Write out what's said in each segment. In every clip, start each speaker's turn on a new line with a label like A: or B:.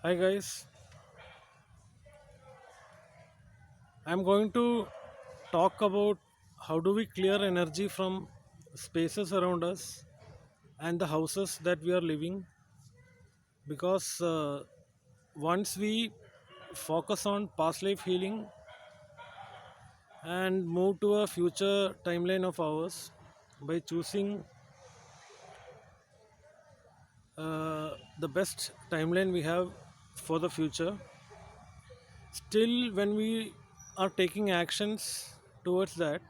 A: Hi guys, I'm going to talk about how do we clear energy from spaces around us and the houses that we are living because once we focus on past life healing and move to a future timeline of ours by choosing the best timeline we have for the future, still when we are taking actions towards that,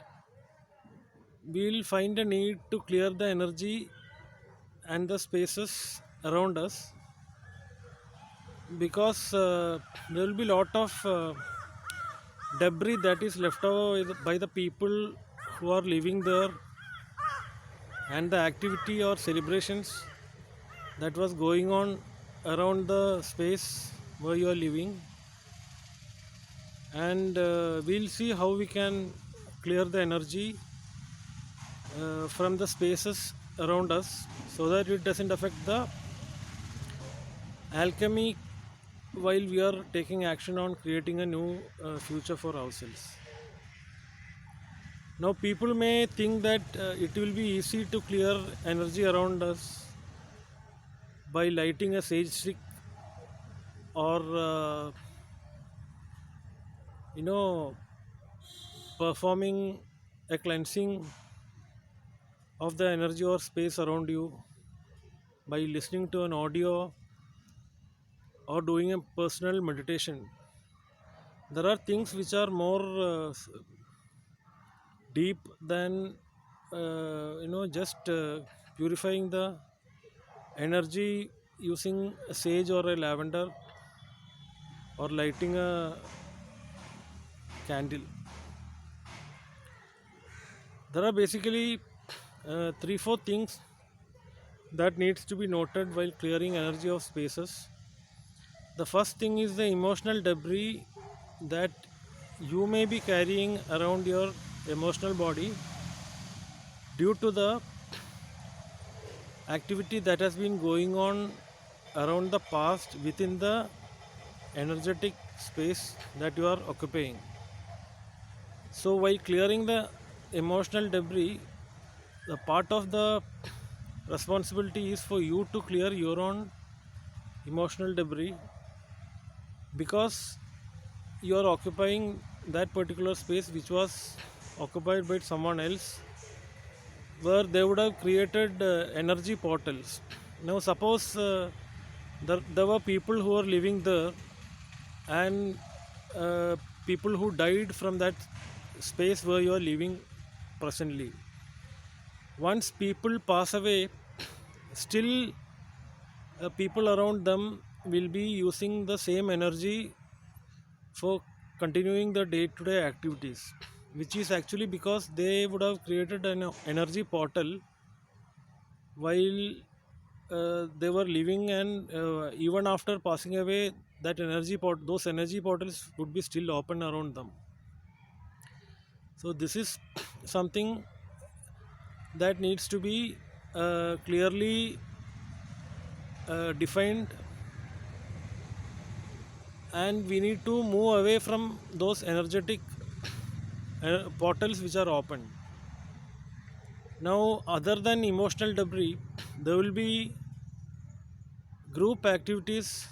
A: we'll find a need to clear the energy and the spaces around us because there will be lot of debris that is left over by the people who are living there, and the activity or celebrations that was going on around the space where you are living, and we'll see how we can clear the energy from the spaces around us so that it doesn't affect the alchemy while we are taking action on creating a new future for ourselves. Now, people may think that it will be easy to clear energy around us by lighting a sage stick or you know performing a cleansing of the energy or space around you by listening to an audio or doing a personal meditation. There are things which are more deep than just purifying the energy using a sage or a lavender or lighting a candle. There are basically three four things that needs to be noted while clearing energy of spaces. The first thing is the emotional debris that you may be carrying around your emotional body due to the activity that has been going on around the past within the energetic space that you are occupying. So, while clearing the emotional debris, the part of the responsibility is for you to clear your own emotional debris because you are occupying that particular space which was occupied by someone else where they would have created energy portals. Now, suppose there were people who were living there and people who died from that space where you are living presently. Once people pass away, still people around them will be using the same energy for continuing the day to day activities, which is actually because they would have created an energy portal while they were living, and even after passing away, that those energy portals would be still open around them. So this is something that needs to be clearly defined, and we need to move away from those energetic portals which are open. Now, other than emotional debris, there will be group activities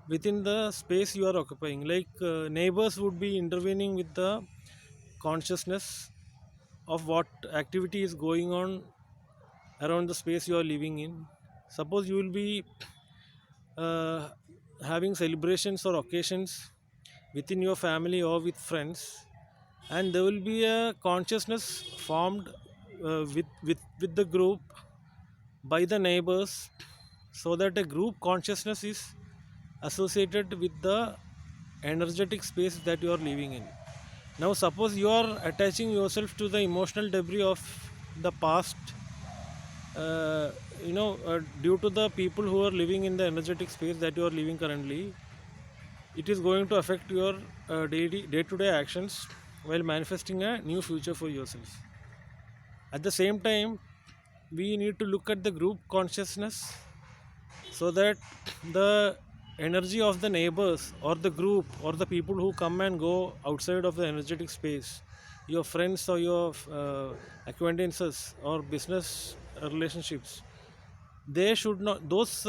A: within the space you are occupying. Like neighbors would be intervening with the consciousness of what activity is going on around the space you are living in. Suppose you will be uh, having celebrations or occasions within your family or with friends, and there will be a consciousness formed with the group by the neighbors, so that a group consciousness is associated with the energetic space that you are living in. Now, suppose you are attaching yourself to the emotional debris of the past, uh, due to the people who are living in the energetic space that you are living currently, it is going to affect your day to day actions while manifesting a new future for yourself. At the same time, we need to look at the group consciousness so that the energy of the neighbors or the group or the people who come and go outside of the energetic space, your friends or your acquaintances or business relationships, they should not, those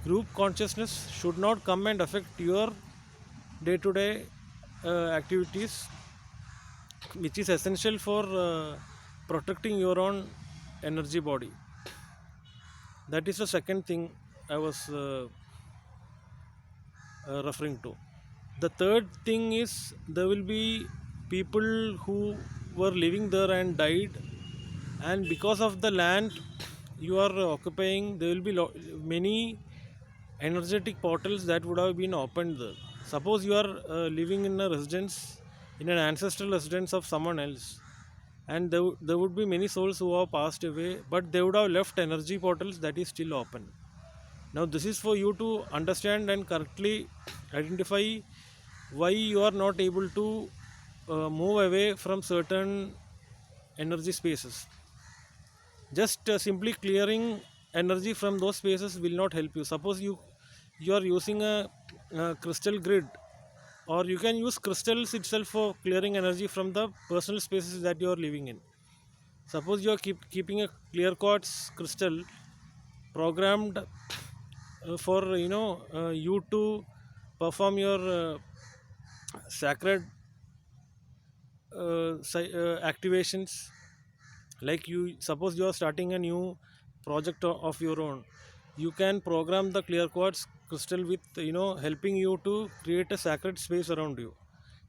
A: group consciousness should not come and affect your day to day activities, which is essential for protecting your own energy body. That is the second thing I was referring to. The third thing is there will be people who were living there and died, and because of the land you are occupying, there will be many energetic portals that would have been opened there. Suppose you are living in a residence, in an ancestral residence of someone else, and there would be many souls who have passed away, but they would have left energy portals that is still open. Now this is for you to understand and correctly identify why you are not able to move away from certain energy spaces. Just simply clearing energy from those spaces will not help you. Suppose you are using a crystal grid, or you can use crystals itself for clearing energy from the personal spaces that you are living in. Suppose you are keeping a clear quartz crystal programmed for you to perform your sacred activations. Like, you suppose you are starting a new project of your own, you can program the clear quartz crystal with helping you to create a sacred space around you.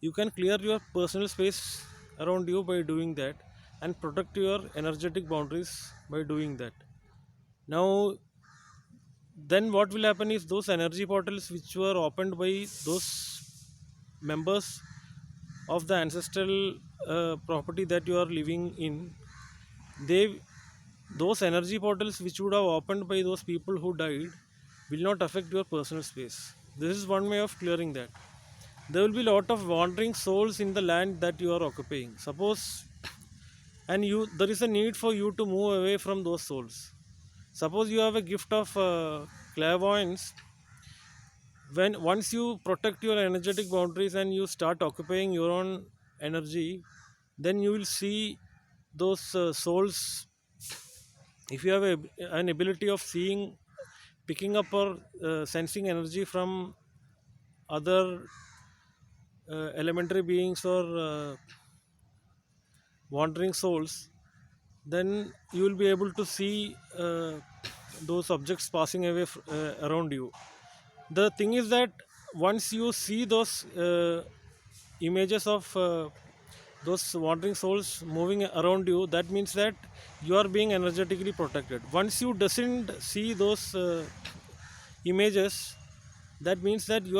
A: You can clear your personal space around you by doing that, and protect your energetic boundaries by doing that. Now, then what will happen is those energy portals which were opened by those members of the ancestral property that you are living in, they those energy portals which would have opened by those people who died will not affect your personal space. This is one way of clearing that. There will be a lot of wandering souls in the land that you are occupying, suppose, and there is a need for you to move away from those souls. Suppose you have a gift of clairvoyance. When once you protect your energetic boundaries and you start occupying your own energy, then you will see those souls. If you have an ability of seeing, picking up or sensing energy from other elementary beings or wandering souls, then you will be able to see those objects passing away around you. The thing is that once you see those images of those wandering souls moving around you, that means that you are being energetically protected. Once you doesn't see those images, that means that you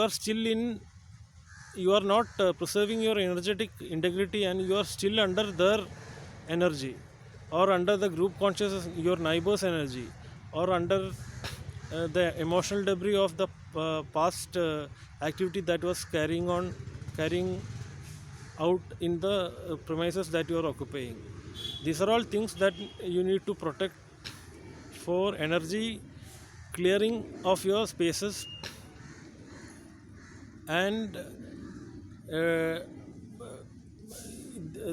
A: are not preserving your energetic integrity, and you are still under their energy, or under the group consciousness, your neighbor's energy, or under the emotional debris of the past activity that was carrying out in the premises that you are occupying. These are all things that you need to protect for energy clearing of your spaces. And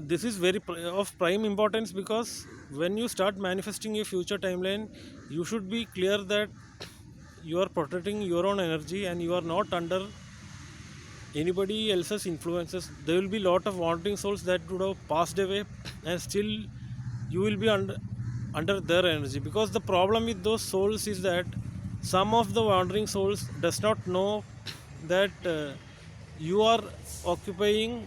A: this is of prime importance, because when you start manifesting your future timeline, you should be clear that you are protecting your own energy and you are not under anybody else's influences. There will be lot of wandering souls that would have passed away, and still you will be under their energy, because the problem with those souls is that some of the wandering souls does not know that you are occupying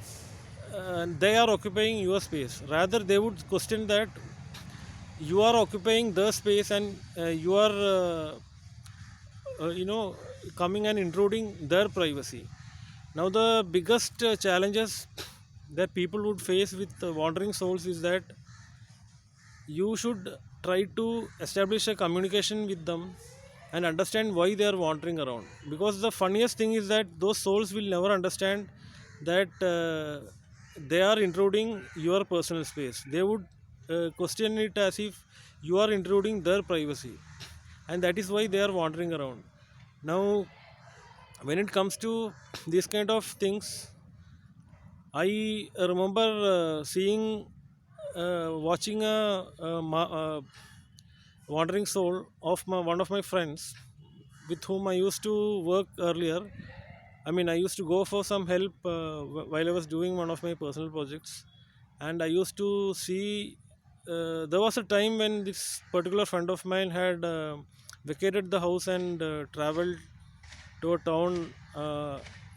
A: they are occupying your space. Rather, they would question that you are occupying the space, and you are coming and intruding their privacy. Now, the biggest challenges that people would face with wandering souls is that you should try to establish a communication with them and understand why they are wandering around. Because the funniest thing is that those souls will never understand that they are intruding your personal space. They would question it as if you are intruding their privacy, and that is why they are wandering around. Now, when it comes to these kind of things, I remember watching wandering soul of one of my friends with whom I used to work earlier. I mean, I used to go for some help while I was doing one of my personal projects, and I used to see. There was a time when this particular friend of mine had vacated the house and traveled to a town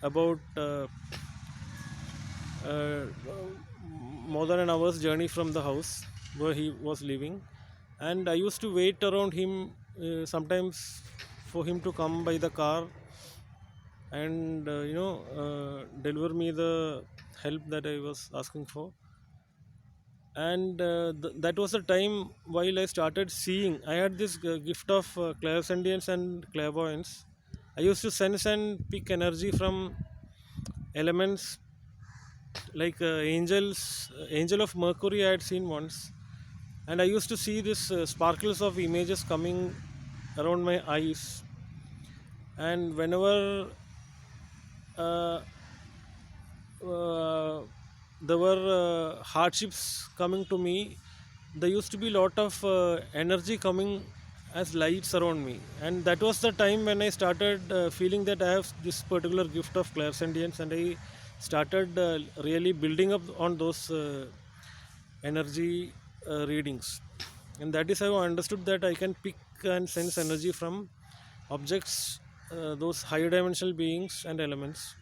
A: about uh, more than an hour's journey from the house where he was living, and I used to wait around him sometimes for him to come by the car and deliver me the help that I was asking for. And that was the time while I started seeing. I had this gift of clairsentience and clairvoyance. I used to sense and pick energy from elements like angel of Mercury I had seen once, and I used to see this sparkles of images coming around my eyes, and whenever uh, uh, there were hardships coming to me, there used to be a lot of energy coming as lights around me, and that was the time when I started feeling that I have this particular gift of clairsentience, and I started really building up on those energy readings, and that is how I understood that I can pick and sense energy from objects, those higher dimensional beings and elements.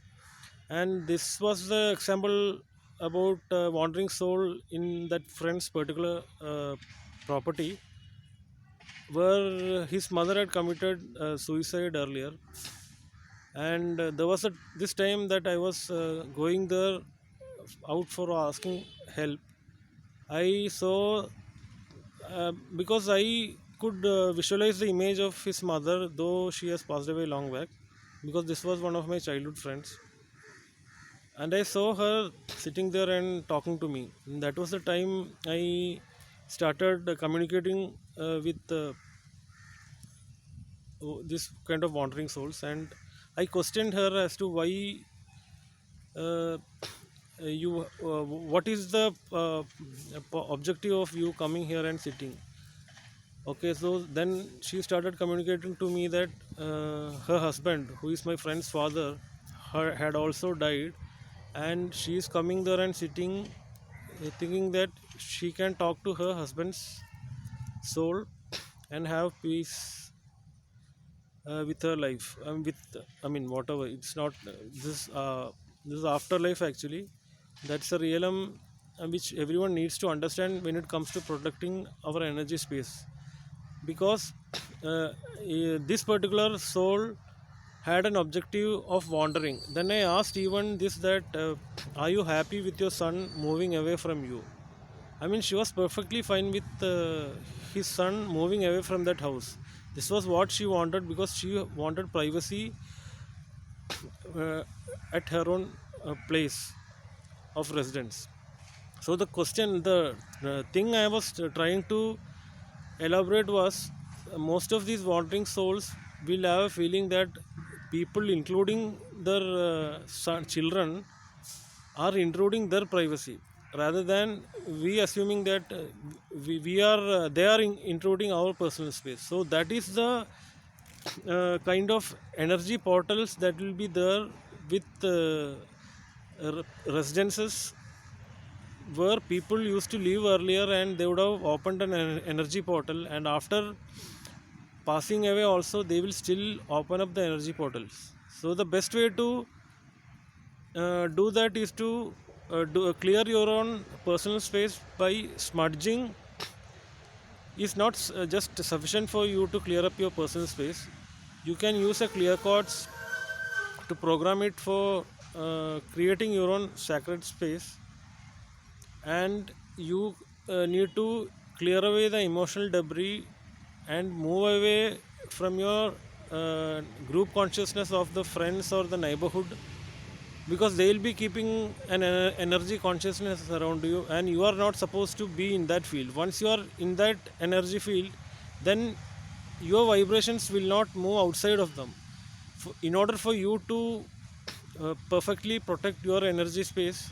A: And this was the example about wandering soul in that friend's particular property, where his mother had committed suicide earlier, and there was this time that I was going there out for asking help. I saw, because I could visualize the image of his mother, though she has passed away long back, because this was one of my childhood friends, and I saw her sitting there and talking to me. And that was the time I started communicating with this kind of wandering souls, and I questioned her as to why uh, what is the objective of you coming here and sitting. Okay, so then she started communicating to me that her husband, who is my friend's father, had also died, and she is coming there and sitting, thinking that she can talk to her husband's soul and have peace with her life. I mean, whatever. It's not this is afterlife actually. That's a realm which everyone needs to understand when it comes to protecting our energy space, because this particular soul had an objective of wandering. Then I asked even this, that are you happy with your son moving away from you? I mean, she was perfectly fine with his son moving away from that house. This was what she wanted, because she wanted privacy uh, at her own place of residence. So the question, the thing I was trying to elaborate was, most of these wandering souls will have a feeling that people, including their children, are intruding their privacy, rather than we assuming that we are they are intruding our personal space. So that is the kind of energy portals that will be there with residences where people used to live earlier, and they would have opened an energy portal, and after passing away also they will still open up the energy portals. So the best way to do that is to clear your own personal space by smudging. Is not just sufficient for you to clear up your personal space. You can use a clear quartz to program it for creating your own sacred space, and you need to clear away the emotional debris and move away from your group consciousness of the friends or the neighborhood, because they will be keeping an energy consciousness around you, and you are not supposed to be in that field. Once you are in that energy field, then your vibrations will not move outside of them. in order for you to perfectly protect your energy space,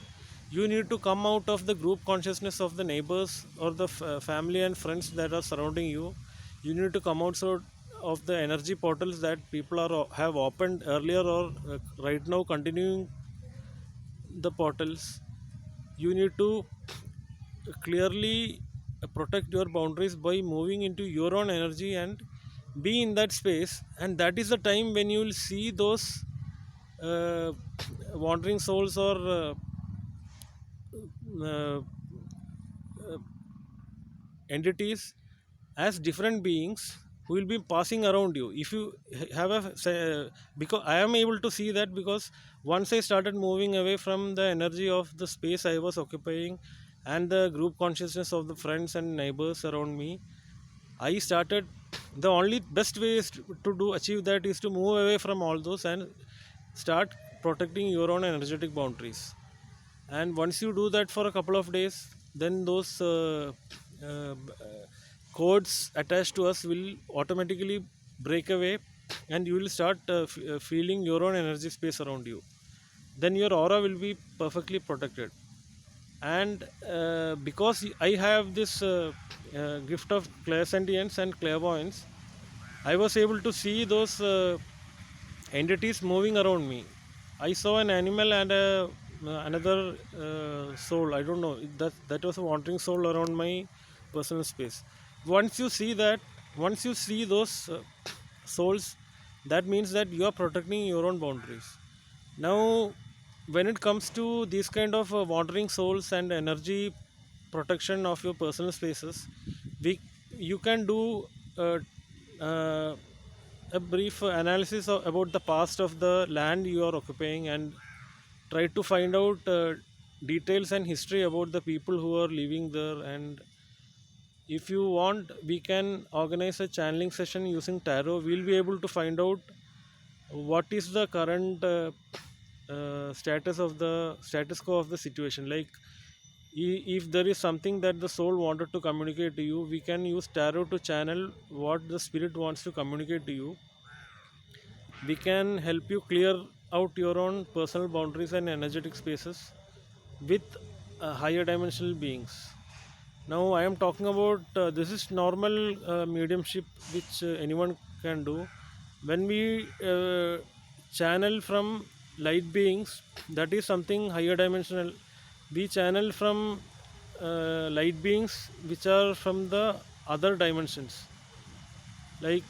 A: you need to come out of the group consciousness of the neighbors or the family and friends that are surrounding you. You need to come out of the energy portals that people are have opened earlier or right now continuing the portals. You need to clearly protect your boundaries by moving into your own energy and be in that space, and that is the time when you will see those uh, wandering souls or uh, entities as different beings who will be passing around you. If you have because I am able to see that, because once I started moving away from the energy of the space I was occupying and the group consciousness of the friends and neighbors around me, I started, the only best way is to do achieve that is to move away from all those and start protecting your own energetic boundaries. And once you do that for a couple of days, then those uh, codes attached to us will automatically break away, and you will start feeling your own energy space around you. Then your aura will be perfectly protected. And because I have this gift of clairsentience and clairvoyance, I was able to see those entities moving around me. I saw an animal and another soul. I don't know. That was a wandering soul around my personal space. Once you see that, once you see those souls, that means that you are protecting your own boundaries. Now, when it comes to these kind of wandering souls and energy protection of your personal spaces, we you can do uh, a brief analysis about the past of the land you are occupying, and try to find out details and history about the people who are living there. And if you want, we can organize a channeling session using tarot. We'll be able to find out what is the current status quo of the situation. Like, if there is something that the soul wanted to communicate to you, we can use tarot to channel what the spirit wants to communicate to you. We can help you clear out your own personal boundaries and energetic spaces with higher dimensional beings. Now I am talking about this is normal mediumship which anyone can do. When we channel from light beings, that is something higher dimensional. We channel from light beings which are from the other dimensions, like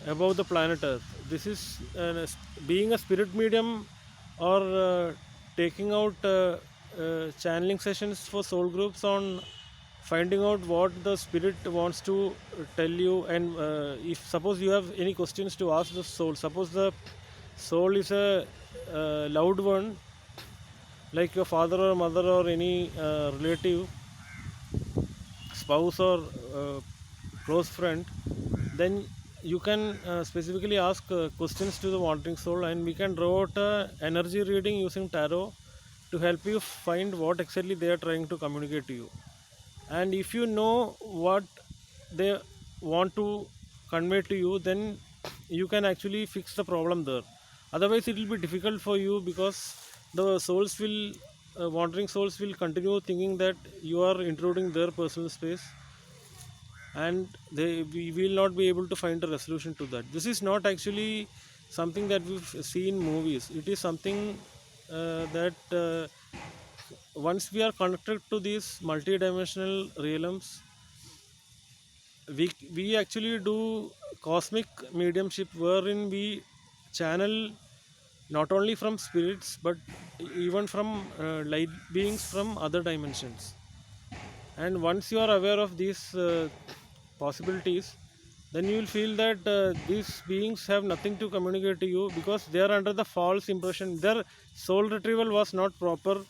A: above the planet Earth. This is being a spirit medium or taking out channeling sessions for soul groups on finding out what the spirit wants to tell you. And if suppose you have any questions to ask the soul, suppose the soul is a loved one, like your father or mother or any relative, spouse or close friend, then you can specifically ask questions to the wandering soul, and we can draw out a energy reading using tarot to help you find what exactly they are trying to communicate to you. And if you know what they want to convey to you, then you can actually fix the problem there. Otherwise it will be difficult for you, because the souls will wandering souls will continue thinking that you are intruding their personal space, and we will not be able to find a resolution to that. This is not actually something that we've seen in movies. It is something that once we are connected to these multi-dimensional realms, we actually do cosmic mediumship, wherein we channel not only from spirits but even from light beings from other dimensions. And once you are aware of these possibilities, then you will feel that these beings have nothing to communicate to you, because they are under the false impression their soul retrieval was not proper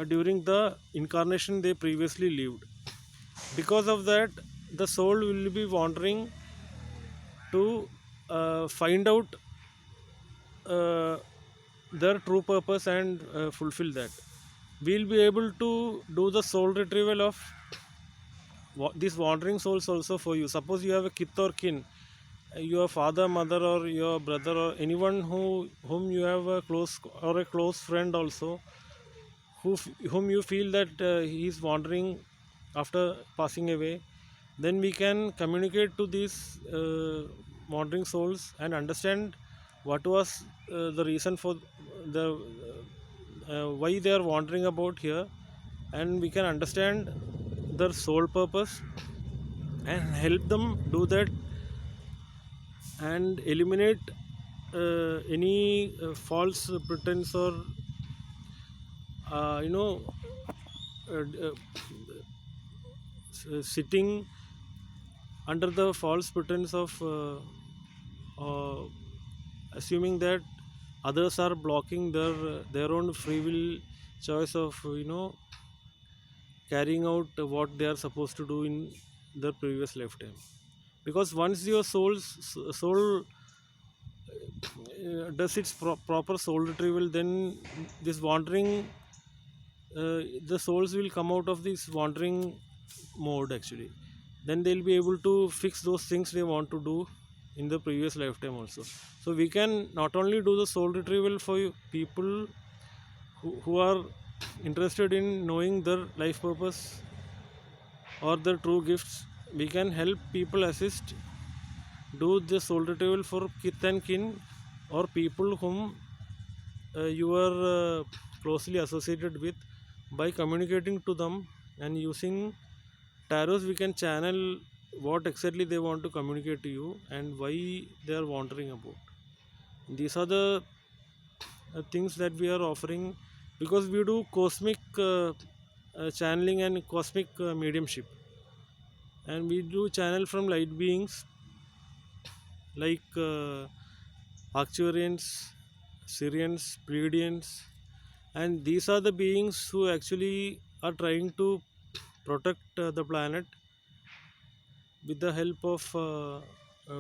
A: during the incarnation they previously lived. Because of that, the soul will be wandering to find out uh, their true purpose and fulfill that. We'll be able to do the soul retrieval of these wandering souls also for you. Suppose you have a kith or kin your father, mother, or your brother, or anyone whom you have a close or a close friend also, whom you feel that he is wandering after passing away, then we can communicate to these wandering souls and understand what was the reason for the why they are wandering about here, and we can understand their soul purpose and help them do that and eliminate any false pretense or uh, you know uh, uh, sitting under the false pretense of uh, assuming that others are blocking their own free will choice of carrying out what they are supposed to do in their previous lifetime. Because once your soul does its proper soul retrieval, then this wandering the souls will come out of this wandering mode actually. Then they'll be able to fix those things they want to do in the previous lifetime also. So we can not only do the soul retrieval for people who are interested in knowing their life purpose or their true gifts. We can help people assist do the soul retrieval for kith and kin or people whom you are closely associated with. By communicating to them and using tarots, we can channel what exactly they want to communicate to you and why they are wandering about. These are the things that we are offering, because we do cosmic channeling and cosmic mediumship, and we do channel from light beings like Arcturians, Syrians, Pleiadians, and these are the beings who actually are trying to protect the planet with the help of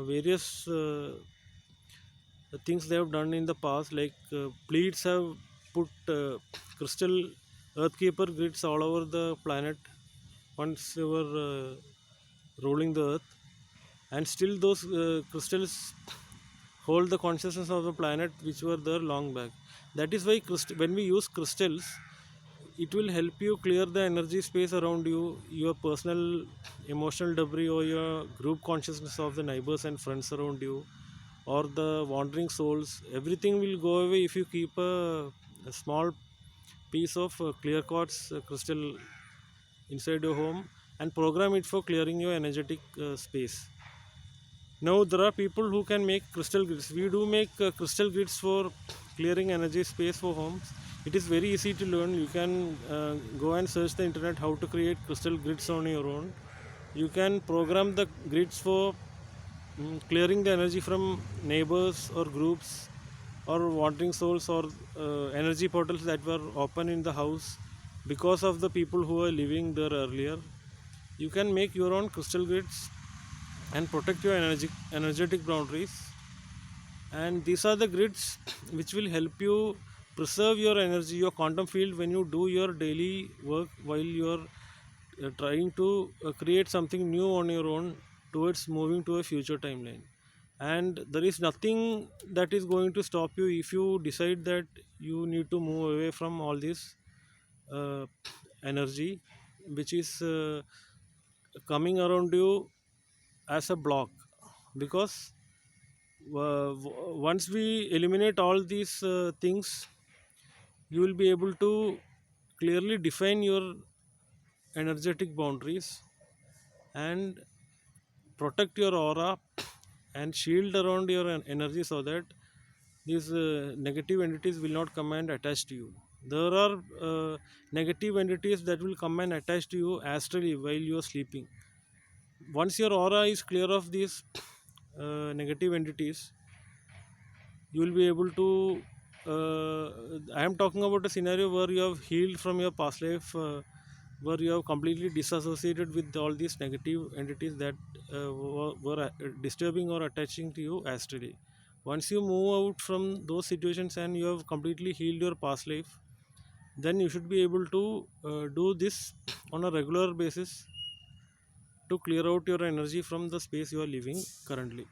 A: various things they have done in the past. Like Pleiades have put crystal earthkeeper grids all over the planet once they were ruling the earth, and still those crystals hold the consciousness of the planet which were there long back. That is why when we use crystals, it will help you clear the energy space around you, your personal emotional debris, or your group consciousness of the neighbors and friends around you, or the wandering souls. Everything will go away if you keep a small piece of clear quartz crystal inside your home and program it for clearing your energetic space. Now there are people who can make crystal grids. We do make crystal grids for clearing energy space for homes. It is very easy to learn. You can go and search the internet how to create crystal grids on your own. You can program the grids for clearing the energy from neighbors or groups or wandering souls or energy portals that were open in the house because of the people who were living there earlier. You can make your own crystal grids and protect your energetic boundaries, and these are the grids which will help you preserve your energy, your quantum field, when you do your daily work while you are trying to create something new on your own towards moving to a future timeline. And there is nothing that is going to stop you if you decide that you need to move away from all this uh, energy which is coming around you as a block. Because once we eliminate all these things, you will be able to clearly define your energetic boundaries and protect your aura and shield around your energy, so that these negative entities will not come and attach to you. There are negative entities that will come and attach to you astrally while you are sleeping. Once your aura is clear of these negative entities, you will be able to I am talking about a scenario where you have healed from your past life, where you have completely disassociated with all these negative entities that were disturbing or attaching to you astrally. Once you move out from those situations and you have completely healed your past life, then you should be able to do this on a regular basis to clear out your energy from the space you are living currently.